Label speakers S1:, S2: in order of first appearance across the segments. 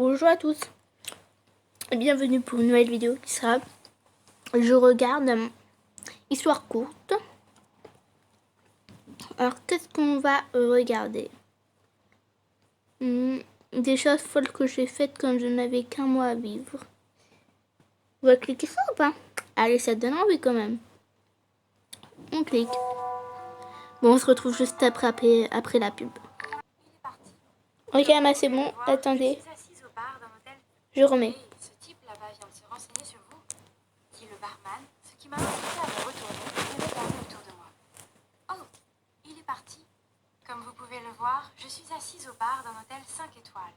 S1: Bonjour à tous et bienvenue pour une nouvelle vidéo qui sera je regarde histoire courte. Alors qu'est-ce qu'on va regarder? Des choses folles que j'ai faites quand je n'avais qu'un mois à vivre. On va cliquer ça ou pas? Allez, ça donne envie quand même. On clique. Bon, on se retrouve juste après la pub. Ok, Emma, c'est bon. Attendez. Je remets.
S2: Ce type là-bas vient de se renseigner sur vous, dit le barman, ce qui m'a incité à me retourner et de regarder autour de moi. Oh, il est parti. Comme vous pouvez le voir, je suis assise au bar d'un hôtel 5 étoiles.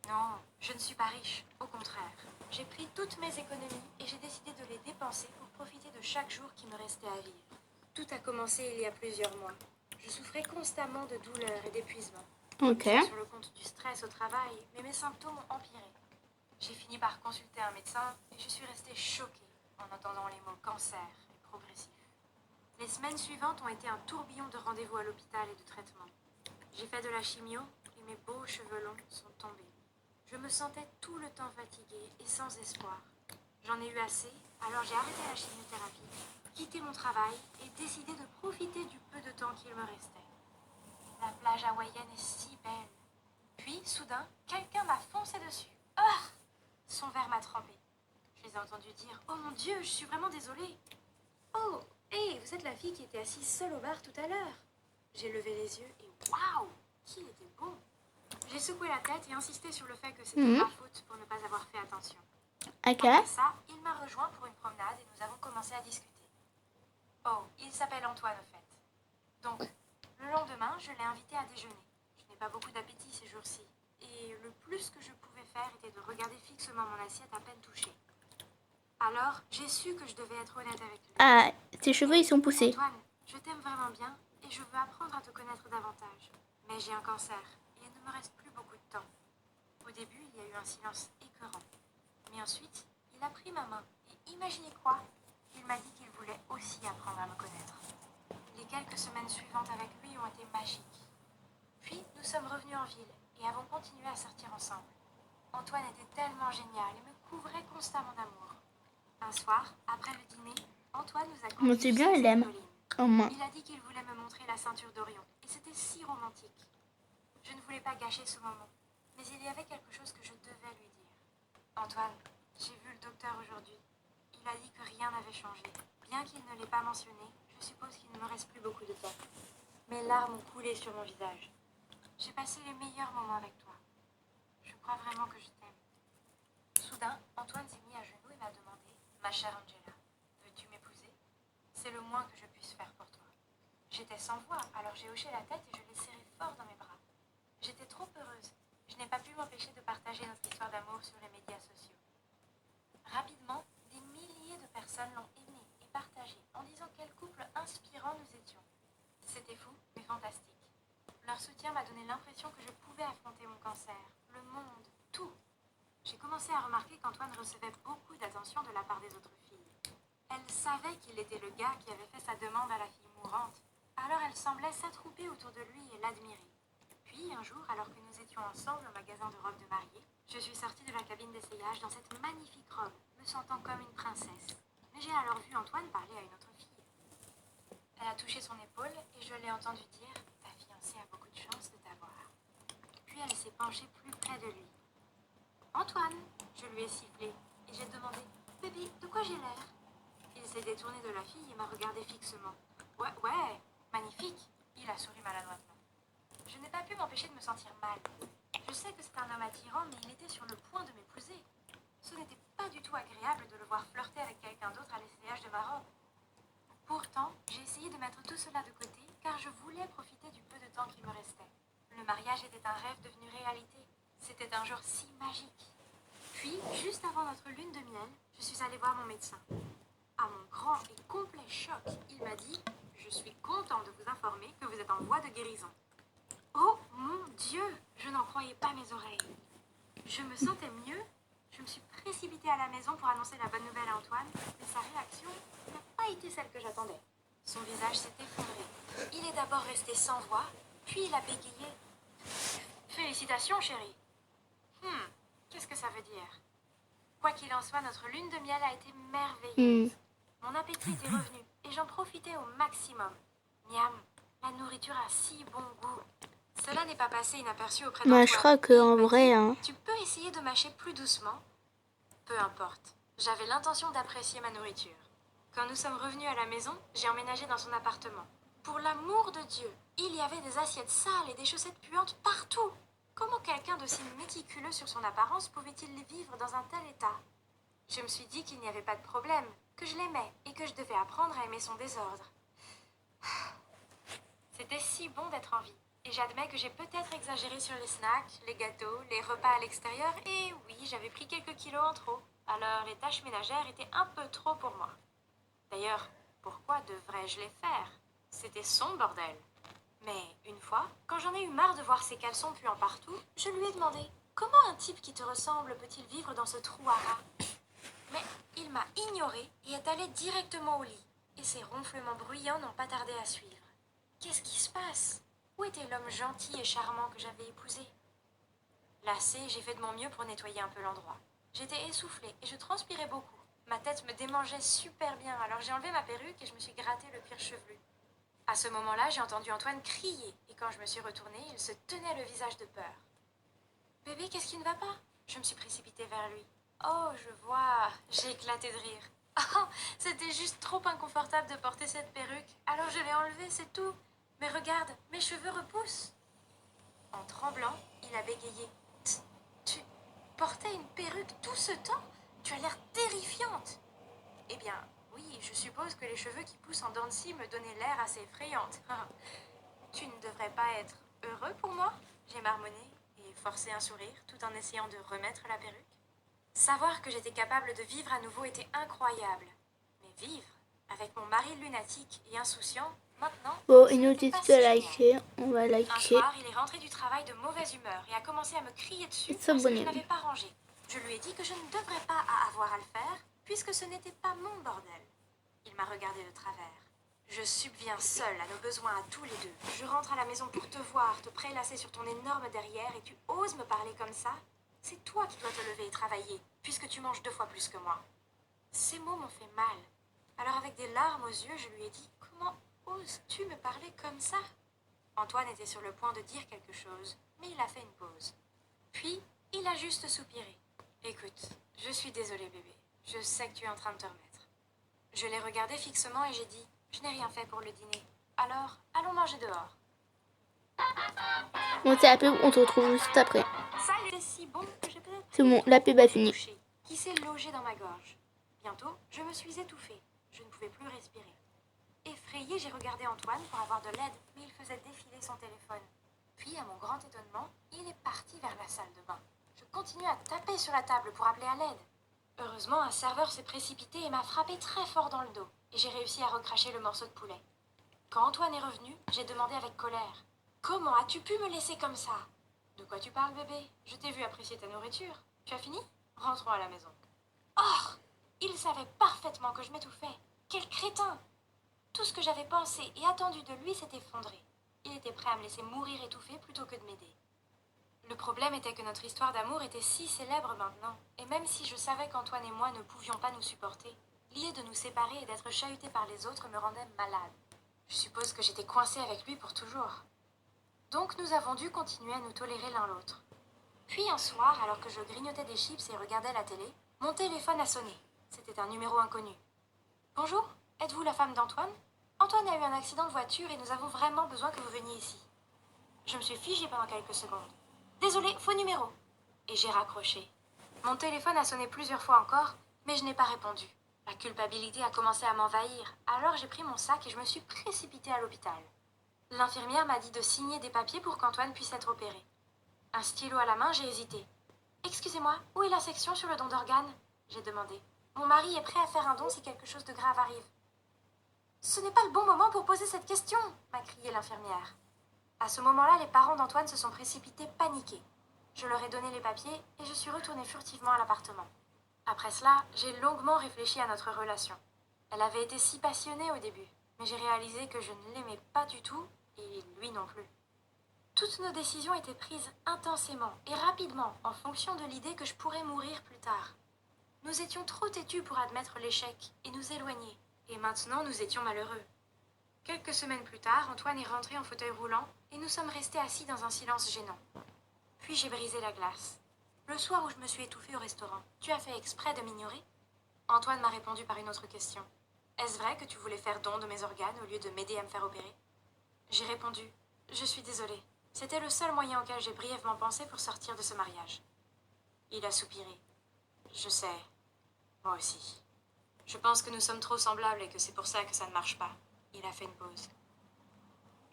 S2: Non, je ne suis pas riche, au contraire. J'ai pris toutes mes économies et j'ai décidé de les dépenser pour profiter de chaque jour qui me restait à vivre. Tout a commencé il y a plusieurs mois. Je souffrais constamment de douleurs et d'épuisement.
S1: Ok.
S2: J'étais sur le compte du stress au travail, mais mes symptômes ont empiré. J'ai fini par consulter un médecin et je suis restée choquée en entendant les mots cancer et progressif. Les semaines suivantes ont été un tourbillon de rendez-vous à l'hôpital et de traitements. J'ai fait de la chimio et mes beaux cheveux longs sont tombés. Je me sentais tout le temps fatiguée et sans espoir. J'en ai eu assez, alors j'ai arrêté la chimiothérapie, quitté mon travail et décidé de profiter du peu de temps qu'il me restait. La plage hawaïenne est si belle. Puis, soudain, quelqu'un m'a foncé dessus. Ah! Son verre m'a trempé. Je les ai entendus dire « Oh mon Dieu, je suis vraiment désolée !»« Oh, hé, vous êtes la fille qui était assise seule au bar tout à l'heure !» J'ai levé les yeux et waouh, qu'il était beau. J'ai secoué la tête et insisté sur le fait que c'était ma faute pour ne pas avoir fait attention.
S1: Ok.
S2: Après ça, il m'a rejoint pour une promenade et nous avons commencé à discuter. Oh, il s'appelle Antoine au fait. Donc, le lendemain, je l'ai invité à déjeuner. Je n'ai pas beaucoup d'appétit ces jours-ci. Et le plus que je pouvais faire était de regarder fixement mon assiette à peine touchée. Alors, j'ai su que je devais être honnête avec lui.
S1: Ah, tes cheveux ils sont poussés.
S2: Antoine, je t'aime vraiment bien et je veux apprendre à te connaître davantage. Mais j'ai un cancer et il ne me reste plus beaucoup de temps. Au début, il y a eu un silence écœurant. Mais ensuite, il a pris ma main et imaginez quoi? Il m'a dit qu'il voulait aussi apprendre à me connaître. Les quelques semaines suivantes avec lui ont été magiques. Puis, nous sommes revenus en ville et avons continué à sortir ensemble. Antoine était tellement génial et me couvrait constamment d'amour. Un soir, après le dîner, Antoine nous a
S1: Moi
S2: conduits
S1: c'est bien,
S2: sur
S1: elle
S2: cette
S1: aime.
S2: colline.
S1: Oh, moi.
S2: Il a dit qu'il voulait me montrer la ceinture d'Orion et c'était si romantique. Je ne voulais pas gâcher ce moment, mais il y avait quelque chose que je devais lui dire. Antoine, j'ai vu le docteur aujourd'hui. Il a dit que rien n'avait changé. Bien qu'il ne l'ait pas mentionné, je suppose qu'il ne me reste plus beaucoup de temps. Mes larmes ont coulé sur mon visage. J'ai passé les meilleurs moments avec toi. Je crois vraiment que je t'aime. Soudain, Antoine s'est mis à genoux et m'a demandé « Ma chère Angela, veux-tu m'épouser? C'est le moins que je puisse faire pour toi. » J'étais sans voix, alors j'ai hoché la tête et je l'ai serré fort dans mes bras. J'étais trop heureuse. Je n'ai pas pu m'empêcher de partager notre histoire d'amour sur les médias sociaux. Rapidement, des milliers de personnes l'ont aimé et partagé en disant quel couple inspirant nous étions. C'était fou, mais fantastique. Leur soutien m'a donné l'impression que je pouvais affronter mon cancer, le monde, tout. J'ai commencé à remarquer qu'Antoine recevait beaucoup d'attention de la part des autres filles. Elle savait qu'il était le gars qui avait fait sa demande à la fille mourante, alors elle semblait s'attrouper autour de lui et l'admirer. Puis, un jour, alors que nous étions ensemble au magasin de robes de mariée, je suis sortie de la cabine d'essayage dans cette magnifique robe, me sentant comme une princesse. Mais j'ai alors vu Antoine parler à une autre fille. Elle a touché son épaule et je l'ai entendu dire « Ta fiancée a beaucoup de chance de t'avoir. » Puis elle s'est penchée plus près de lui. « Antoine !» Je lui ai sifflé et j'ai demandé « Bébé, de quoi j'ai l'air ?» Il s'est détourné de la fille et m'a regardé fixement. « Ouais, magnifique !» Il a souri maladroitement. Je n'ai pas pu m'empêcher de me sentir mal. Je sais que c'est un homme attirant, mais il était sur le point de m'épouser. Ce n'était pas du tout agréable de le voir flirter avec quelqu'un d'autre à l'essayage de ma robe. Pourtant, j'ai essayé de mettre tout cela de côté, car je voulais profiter du peu de temps qui me restait. Le mariage était un rêve devenu réalité. C'était un jour si magique. Puis, juste avant notre lune de miel, je suis allée voir mon médecin. À mon grand et complet choc, il m'a dit « Je suis content de vous informer que vous êtes en voie de guérison. » Oh mon Dieu, je n'en croyais pas mes oreilles. Je me sentais mieux. Je me suis précipitée à la maison pour annoncer la bonne nouvelle à Antoine, mais sa réaction n'a pas été celle que j'attendais. Son visage s'est effondré. Il est d'abord resté sans voix, puis il a bégayé. « Félicitations, chérie. Qu'est-ce que ça veut dire? Quoi qu'il en soit, notre lune de miel a été merveilleuse. Mon appétit était revenu et j'en profitais au maximum. Miam, la nourriture a si bon goût. Cela n'est pas passé inaperçu auprès d'Antoine.
S1: Moi, je crois qu'en vrai,
S2: Tu peux essayer de mâcher plus doucement? Peu importe. J'avais l'intention d'apprécier ma nourriture. Quand nous sommes revenus à la maison, j'ai emménagé dans son appartement. Pour l'amour de Dieu, il y avait des assiettes sales et des chaussettes puantes partout. Comment quelqu'un d'aussi méticuleux sur son apparence pouvait-il vivre dans un tel état? Je me suis dit qu'il n'y avait pas de problème, que je l'aimais et que je devais apprendre à aimer son désordre. C'était si bon d'être en vie. Et j'admets que j'ai peut-être exagéré sur les snacks, les gâteaux, les repas à l'extérieur, et oui, j'avais pris quelques kilos en trop. Alors les tâches ménagères étaient un peu trop pour moi. D'ailleurs, pourquoi devrais-je les faire? C'était son bordel. Mais une fois, quand j'en ai eu marre de voir ses caleçons puant partout, je lui ai demandé « Comment un type qui te ressemble peut-il vivre dans ce trou à rats ?» Mais il m'a ignoré et est allé directement au lit. Et ses ronflements bruyants n'ont pas tardé à suivre. Qu'est-ce qui se passe? Où était l'homme gentil et charmant que j'avais épousé? Lassée, j'ai fait de mon mieux pour nettoyer un peu l'endroit. J'étais essoufflée et je transpirais beaucoup. Ma tête me démangeait super bien, alors j'ai enlevé ma perruque et je me suis gratté le cuir chevelu. À ce moment-là, j'ai entendu Antoine crier et quand je me suis retournée, il se tenait le visage de peur. « Bébé, qu'est-ce qui ne va pas ?» Je me suis précipitée vers lui. « Oh, je vois !» J'ai éclaté de rire. « Oh, c'était juste trop inconfortable de porter cette perruque, alors je l'ai enlevée, c'est tout. Mais regarde, mes cheveux repoussent. » En tremblant, il a bégayé. « Tu portais une perruque tout ce temps? Tu as l'air terrifiante. » Eh bien, oui, je suppose que les cheveux qui poussent en dents de scie me donnaient l'air assez effrayante. Tu ne devrais pas être heureux pour moi? J'ai marmonné et forcé un sourire tout en essayant de remettre la perruque. Savoir que j'étais capable de vivre à nouveau était incroyable. Mais vivre avec mon mari lunatique et insouciant, maintenant...
S1: Bon, il nous dit de liker, on va liker.
S2: Un soir, il est rentré du travail de mauvaise humeur et a commencé à me crier dessus parce que je n'avais pas rangé. Je lui ai dit que je ne devrais pas avoir à le faire puisque ce n'était pas mon bordel. Il m'a regardé de travers. Je subviens seule à nos besoins à tous les deux. Je rentre à la maison pour te voir, te prélasser sur ton énorme derrière et tu oses me parler comme ça? C'est toi qui dois te lever et travailler, puisque tu manges 2 fois plus que moi. Ces mots m'ont fait mal. Alors avec des larmes aux yeux, je lui ai dit « Comment oses-tu me parler comme ça ?» Antoine était sur le point de dire quelque chose, mais il a fait une pause. Puis, il a juste soupiré. « Écoute, je suis désolée bébé. Je sais que tu es en train de te remettre. » Je l'ai regardé fixement et j'ai dit « Je n'ai rien fait pour le dîner. Alors, allons manger dehors. »
S1: Bon, c'est la pub, on se retrouve juste après.
S2: Salut. C'est si bon que j'ai peut-être...
S1: C'est bon, la pub a fini.
S2: Qui s'est logé dans ma gorge. Bientôt, je me suis étouffée. Je ne pouvais plus respirer. Effrayée, j'ai regardé Antoine pour avoir de l'aide, mais il faisait défiler son téléphone. Puis, à mon grand étonnement, il est parti vers la salle de bain. Je continuais à taper sur la table pour appeler à l'aide. Heureusement, un serveur s'est précipité et m'a frappé très fort dans le dos, et j'ai réussi à recracher le morceau de poulet. Quand Antoine est revenu, j'ai demandé avec colère. « Comment as-tu pu me laisser comme ça ?»« De quoi tu parles, bébé? Je t'ai vu apprécier ta nourriture. Tu as fini? Rentrons à la maison. » Oh! Il savait parfaitement que je m'étouffais. Quel crétin! Tout ce que j'avais pensé et attendu de lui s'est effondré. Il était prêt à me laisser mourir étouffée plutôt que de m'aider. Le problème était que notre histoire d'amour était si célèbre maintenant, et même si je savais qu'Antoine et moi ne pouvions pas nous supporter, l'idée de nous séparer et d'être chahutés par les autres me rendait malade. Je suppose que j'étais coincée avec lui pour toujours. Donc nous avons dû continuer à nous tolérer l'un l'autre. Puis un soir, alors que je grignotais des chips et regardais la télé, mon téléphone a sonné. C'était un numéro inconnu. « Bonjour, êtes-vous la femme d'Antoine? Antoine a eu un accident de voiture et nous avons vraiment besoin que vous veniez ici. » Je me suis figée pendant quelques secondes. « Désolée, faux numéro. » Et j'ai raccroché. Mon téléphone a sonné plusieurs fois encore, mais je n'ai pas répondu. La culpabilité a commencé à m'envahir, alors j'ai pris mon sac et je me suis précipitée à l'hôpital. L'infirmière m'a dit de signer des papiers pour qu'Antoine puisse être opéré. Un stylo à la main, j'ai hésité. « Excusez-moi, où est la section sur le don d'organes ?» J'ai demandé. « Mon mari est prêt à faire un don si quelque chose de grave arrive. »« Ce n'est pas le bon moment pour poser cette question !» m'a crié l'infirmière. À ce moment-là, les parents d'Antoine se sont précipités paniqués. Je leur ai donné les papiers et je suis retournée furtivement à l'appartement. Après cela, j'ai longuement réfléchi à notre relation. Elle avait été si passionnée au début, mais j'ai réalisé que je ne l'aimais pas du tout et lui non plus. Toutes nos décisions étaient prises intensément et rapidement en fonction de l'idée que je pourrais mourir plus tard. Nous étions trop têtus pour admettre l'échec et nous éloigner. Et maintenant, nous étions malheureux. Quelques semaines plus tard, Antoine est rentré en fauteuil roulant et nous sommes restés assis dans un silence gênant. Puis j'ai brisé la glace. Le soir où je me suis étouffée au restaurant, tu as fait exprès de m'ignorer? Antoine m'a répondu par une autre question. Est-ce vrai que tu voulais faire don de mes organes au lieu de m'aider à me faire opérer? J'ai répondu. Je suis désolée. C'était le seul moyen auquel j'ai brièvement pensé pour sortir de ce mariage. Il a soupiré. Je sais. Moi aussi. Je pense que nous sommes trop semblables et que c'est pour ça que ça ne marche pas. Il a fait une pause.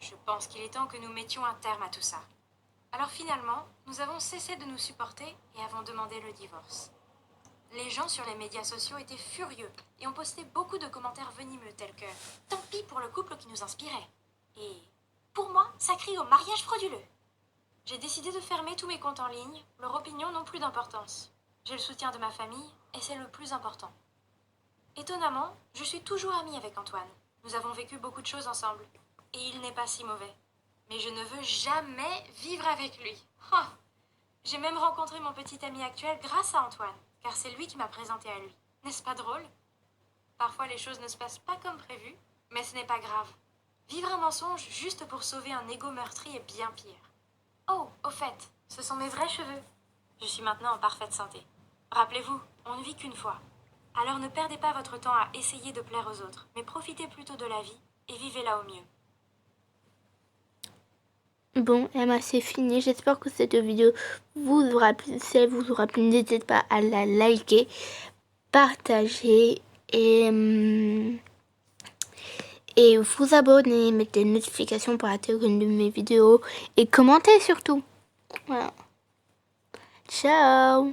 S2: Je pense qu'il est temps que nous mettions un terme à tout ça. Alors finalement, nous avons cessé de nous supporter et avons demandé le divorce. Les gens sur les médias sociaux étaient furieux et ont posté beaucoup de commentaires venimeux tels que « Tant pis pour le couple qui nous inspirait » et « Pour moi, ça crie au mariage frauduleux ». J'ai décidé de fermer tous mes comptes en ligne, leur opinion n'ont plus d'importance. J'ai le soutien de ma famille et c'est le plus important. Étonnamment, je suis toujours amie avec Antoine. Nous avons vécu beaucoup de choses ensemble et il n'est pas si mauvais. Mais je ne veux jamais vivre avec lui. Oh, j'ai même rencontré mon petit ami actuel grâce à Antoine, car c'est lui qui m'a présenté à lui. N'est-ce pas drôle? Parfois les choses ne se passent pas comme prévu, mais ce n'est pas grave. Vivre un mensonge juste pour sauver un ego meurtri est bien pire. Oh, au fait, ce sont mes vrais cheveux. Je suis maintenant en parfaite santé. Rappelez-vous, on ne vit qu'une fois. Alors ne perdez pas votre temps à essayer de plaire aux autres, mais profitez plutôt de la vie et vivez-la au mieux.
S1: Bon, Emma, c'est fini. J'espère que cette vidéo vous aura plu. Si elle vous aura plu, n'hésitez pas à la liker, partager et vous abonner, mettre des notifications pour rater aucune de mes vidéos et commenter surtout. Voilà. Ciao!